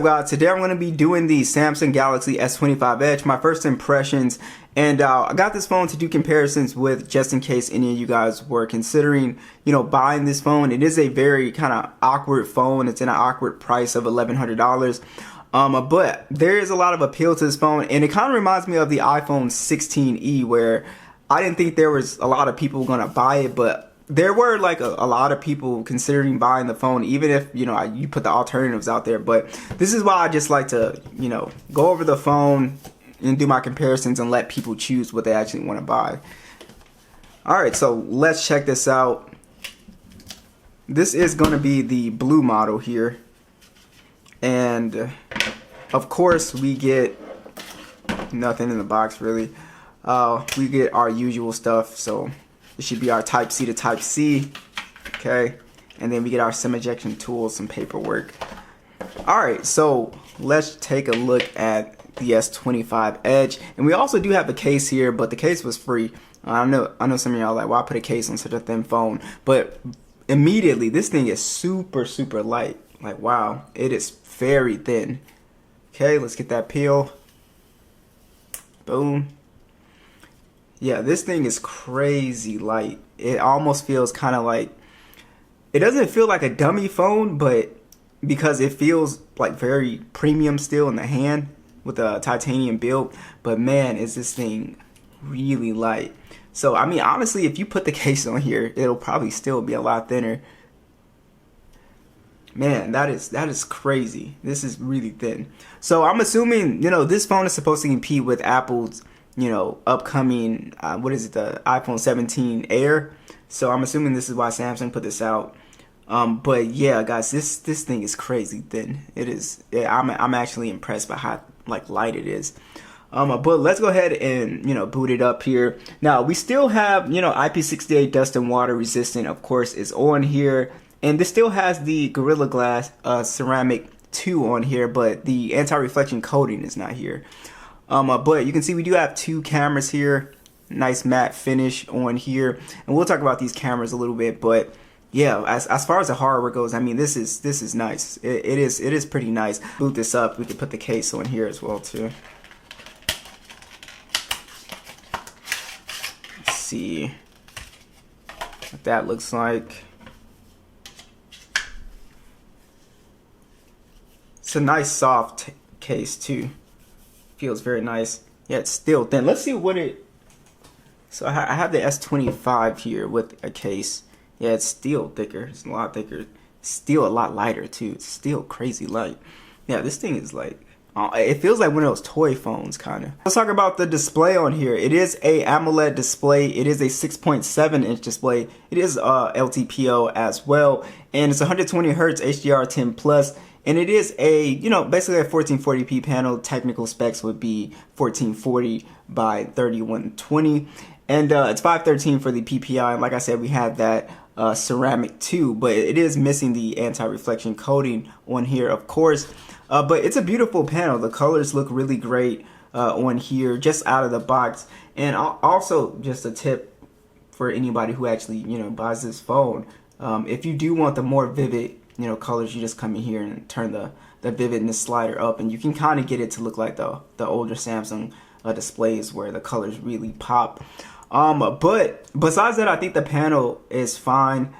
Guys, today I'm going to be doing the Samsung Galaxy S25 Edge, my first impressions, and I got this phone to do comparisons with just in case any of you guys were considering, buying this phone. It is a very kind of awkward phone. It's in an awkward price of $1,100. But there is a lot of appeal to this phone, and it kind of reminds me of the iPhone 16e, where I didn't think there was a lot of people going to buy it, but there were like a lot of people considering buying the phone, even if, you put the alternatives out there. But this is why I just like to, go over the phone and do my comparisons and let people choose what they actually want to buy. Alright, so let's check this out. This is going to be the blue model here. And of course we get nothing in the box really. We get our usual stuff, so it should be our Type-C to Type-C, okay? And then we get our SIM ejection tool, some paperwork. Alright, so let's take a look at the S25 Edge. And we also do have a case here, but the case was free. I know some of y'all are like, why put a case on such a thin phone? But immediately, this thing is super, super light. Like, wow, it is very thin. Okay, let's get that peel. Boom. Yeah, this thing is crazy light. It almost feels kind of like, it doesn't feel like a dummy phone, but because it feels like very premium still in the hand with a titanium build. But man, is this thing really light. So, I mean, honestly, if you put the case on here, it'll probably still be a lot thinner. Man, that is crazy. This is really thin. So I'm assuming, this phone is supposed to compete with Apple's upcoming, the iPhone 17 Air. So I'm assuming this is why Samsung put this out. But yeah, guys, this thing is crazy thin. It is. I'm actually impressed by how light it is. But let's go ahead and boot it up here. Now we still have IP68 dust and water resistant, of course, is on here, and this still has the Gorilla Glass ceramic 2 on here, but the anti-reflection coating is not here. But you can see we do have 2 cameras here, nice matte finish on here, and we'll talk about these cameras a little bit. But yeah, as far as the hardware goes, I mean, this is nice. It is pretty nice. Boot this up. We can put the case on here as well too. Let's see what that looks like. It's a nice soft case too. Feels very nice. Yeah, it's still thin. Let's see what it. So I have the S25 here with a case. Yeah, it's still thicker. It's a lot thicker. Still a lot lighter too. It's still crazy light. Yeah, this thing is like, it feels like one of those toy phones kind of. Let's talk about the display on here. It is a AMOLED display. It is a 6.7 inch display. It is LTPO as well, and it's 120 Hz HDR10 plus. And it is a, basically a 1440p panel. Technical specs would be 1440 by 3120. And it's 513 for the PPI. And like I said, we had that ceramic too, but it is missing the anti-reflection coating on here, of course. But it's a beautiful panel. The colors look really great on here, just out of the box. And also, just a tip for anybody who actually, buys this phone. If you do want the more vivid colors, you just come in here and turn the vividness slider up, and you can kind of get it to look like the older Samsung displays where the colors really pop. But besides that, I think the panel is fine.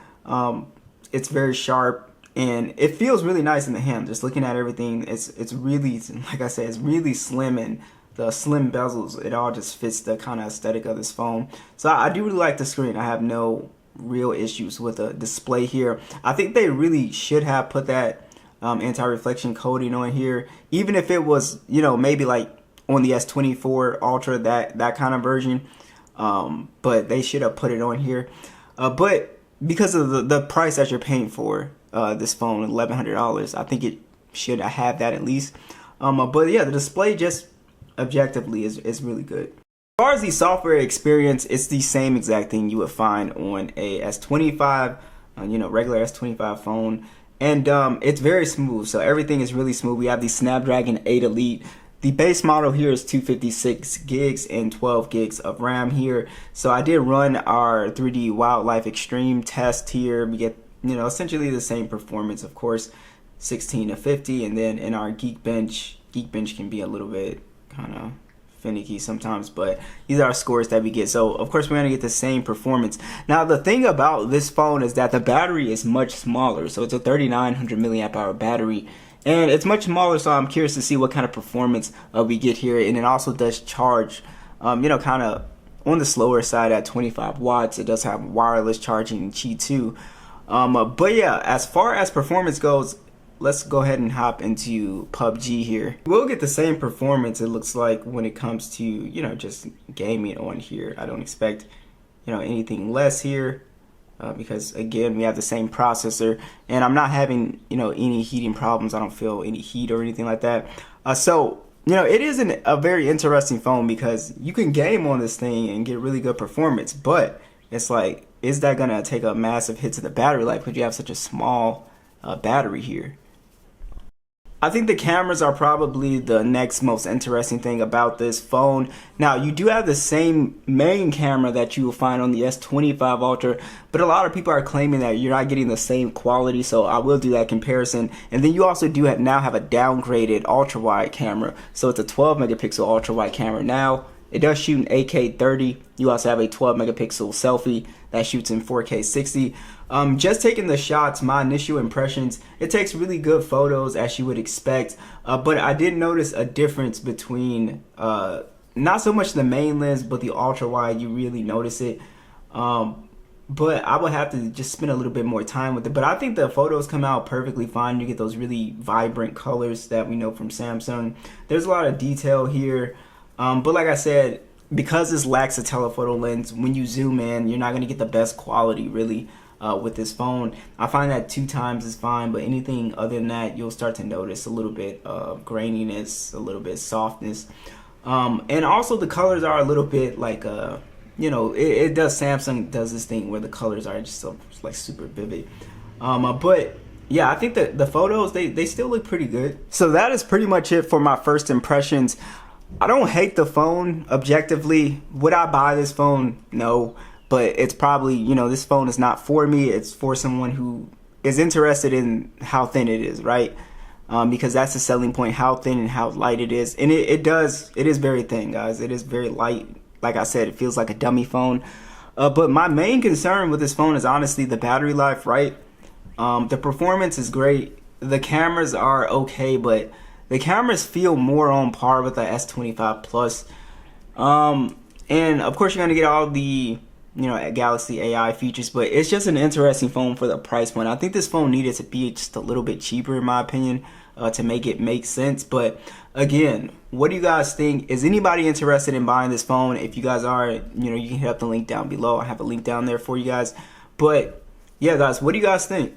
It's very sharp, and it feels really nice in the hand. Just looking at everything, it's really, like I said, it's really slim, and the slim bezels, it all just fits the kind of aesthetic of this phone. So I do really like the screen. I have no real issues with the display here. I think they really should have put that anti-reflection coating on here, even if it was, maybe like on the S24 Ultra, that kind of version. But they should have put it on here. But because of the price that you're paying for this phone, $1,100, I think it should have that at least. But yeah, the display just objectively is really good. As far as the software experience, it's the same exact thing you would find on a S25, regular S25 phone, and it's very smooth. So everything is really smooth. We have the Snapdragon 8 Elite. The base model here is 256 gigs and 12 gigs of RAM here. So I did run our 3D Wildlife Extreme test here. We get, essentially the same performance, of course. 16 to 50, and then in our Geekbench can be a little bit kind of finicky sometimes, but these are our scores that we get. So of course we're going to get the same performance. Now the thing about this phone is that the battery is much smaller, so it's a 3900 milliamp hour battery, and it's much smaller, so I'm curious to see what kind of performance we get here. And it also does charge kind of on the slower side at 25 watts. It does have wireless charging Qi 2. But yeah, as far as performance goes, let's go ahead and hop into PUBG here. We'll get the same performance, it looks like, when it comes to, just gaming on here. I don't expect, anything less here because, again, we have the same processor, and I'm not having, any heating problems. I don't feel any heat or anything like that. So, it is a very interesting phone because you can game on this thing and get really good performance, but it's like, is that going to take a massive hit to the battery life because you have such a small battery here? I think the cameras are probably the next most interesting thing about this phone. Now, you do have the same main camera that you will find on the S25 Ultra, but a lot of people are claiming that you're not getting the same quality, so I will do that comparison. And then you also do now have a downgraded ultra-wide camera, so it's a 12 megapixel ultra-wide camera now. It does shoot in 8K 30. You also have a 12 megapixel selfie that shoots in 4K 60. Just taking the shots, my initial impressions, it takes really good photos as you would expect. But I did notice a difference between not so much the main lens, but the ultra wide. You really notice it. But I would have to just spend a little bit more time with it. But I think the photos come out perfectly fine. You get those really vibrant colors that we know from Samsung. There's a lot of detail here. But like I said, because this lacks a telephoto lens, when you zoom in, you're not going to get the best quality really with this phone. I find that 2x is fine, but anything other than that, you'll start to notice a little bit of graininess, a little bit of softness. And also the colors are a little bit like, it does, Samsung does this thing where the colors are just so, like super vivid. But yeah, I think that the photos, they still look pretty good. So that is pretty much it for my first impressions. I don't hate the phone objectively. Would I buy this phone? No. But it's probably, this phone is not for me. It's for someone who is interested in how thin it is, right? Because that's the selling point, how thin and how light it is. And it is very thin, guys. It is very light. Like I said, it feels like a dummy phone. But my main concern with this phone is honestly the battery life, right? The performance is great. The cameras are okay, but the cameras feel more on par with the S25 Plus. And of course you're going to get all the, Galaxy AI features, but it's just an interesting phone for the price point. I think this phone needed to be just a little bit cheaper in my opinion to make it make sense. But again, what do you guys think? Is anybody interested in buying this phone? If you guys are, you can hit up the link down below. I have a link down there for you guys. But yeah, guys, what do you guys think?